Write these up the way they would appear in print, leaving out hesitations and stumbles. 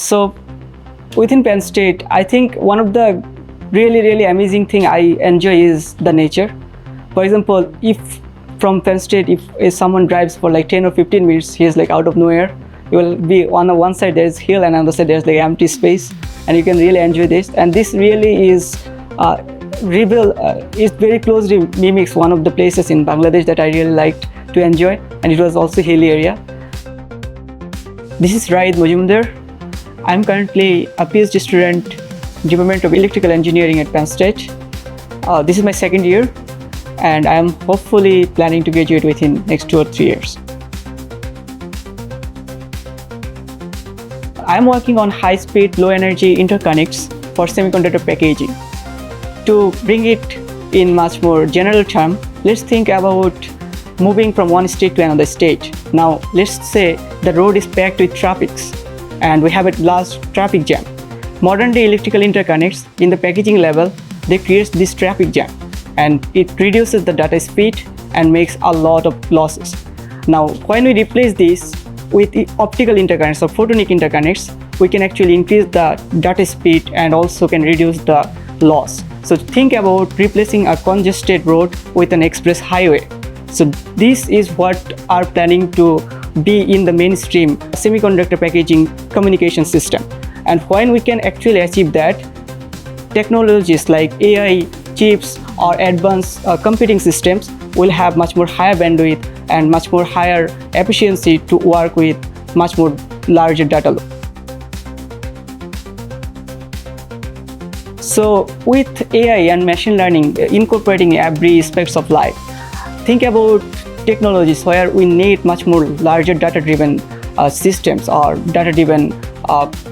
So within Penn State, I think one of the really amazing thing I enjoy is the nature. For example, if from Penn State, if someone drives for like 10 or 15 minutes, he is like out of nowhere. You will be on the one side there's hill and on the other side there's like empty space, and you can really enjoy this. And this really is it very closely mimics one of the places in Bangladesh that I really liked to enjoy, and it was also hilly area. This is Rayid Mojumder. I'm currently a PhD student, Department of Electrical Engineering at Penn State. This is my second year, and I am hopefully planning to graduate within next 2 or 3 years. I'm working on high-speed, low-energy interconnects for semiconductor packaging. To bring it in much more general term, let's think about moving from one state to another state. Now, let's say the road is packed with traffic and we have a large traffic jam. Modern day electrical interconnects in the packaging level, they create this traffic jam, and it reduces the data speed and makes a lot of losses. Now, when we replace this with optical interconnects or photonic interconnects, we can actually increase the data speed and also can reduce the loss. So think about replacing a congested road with an express highway. So this is what are planning to be in the mainstream semiconductor packaging communication system. And when we can actually achieve that, technologies like AI chips or advanced computing systems will have much more higher bandwidth and much more higher efficiency to work with much more larger data load. So with AI and machine learning incorporating every aspects of life, think about technologies where we need much more larger data-driven systems or data-driven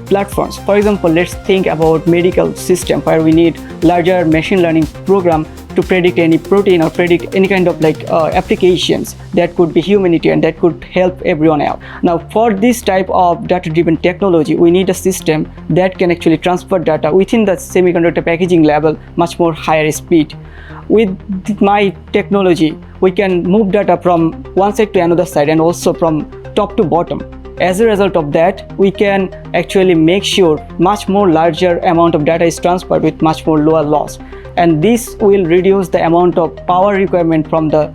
platforms. For example, let's think about medical system where we need larger machine learning program to predict any protein or predict any kind of applications that could be humanity and that could help everyone else. Now, for this type of data-driven technology, we need a system that can actually transfer data within the semiconductor packaging level much more higher speed. With my technology, we can move data from one side to another side and also from top to bottom. As a result of that, we can actually make sure much more larger amount of data is transferred with much more lower loss. And this will reduce the amount of power requirement from the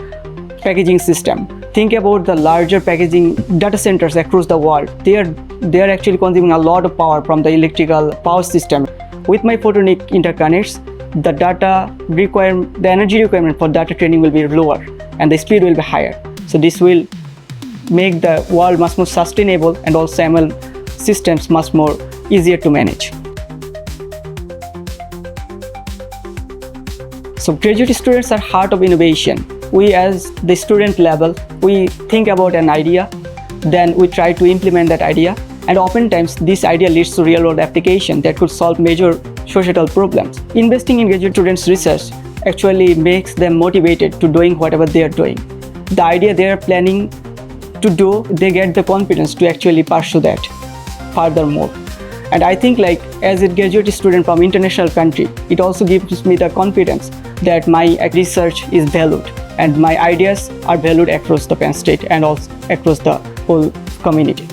packaging system. Think about the larger packaging data centers across the world. They are actually consuming a lot of power from the electrical power system. With my photonic interconnects, the energy requirement for data training will be lower and the speed will be higher. So this will make the world much more sustainable and also ML systems much more easier to manage. So graduate students are heart of innovation. We as the student level, we think about an idea, then we try to implement that idea, and oftentimes this idea leads to real world application that could solve major societal problems. Investing in graduate students' research actually makes them motivated to doing whatever they are doing. The idea they are planning to do, they get the confidence to actually pursue that furthermore. And I think as a graduate student from international country, it also gives me the confidence that my research is valued and my ideas are valued across the Penn State and also across the whole community.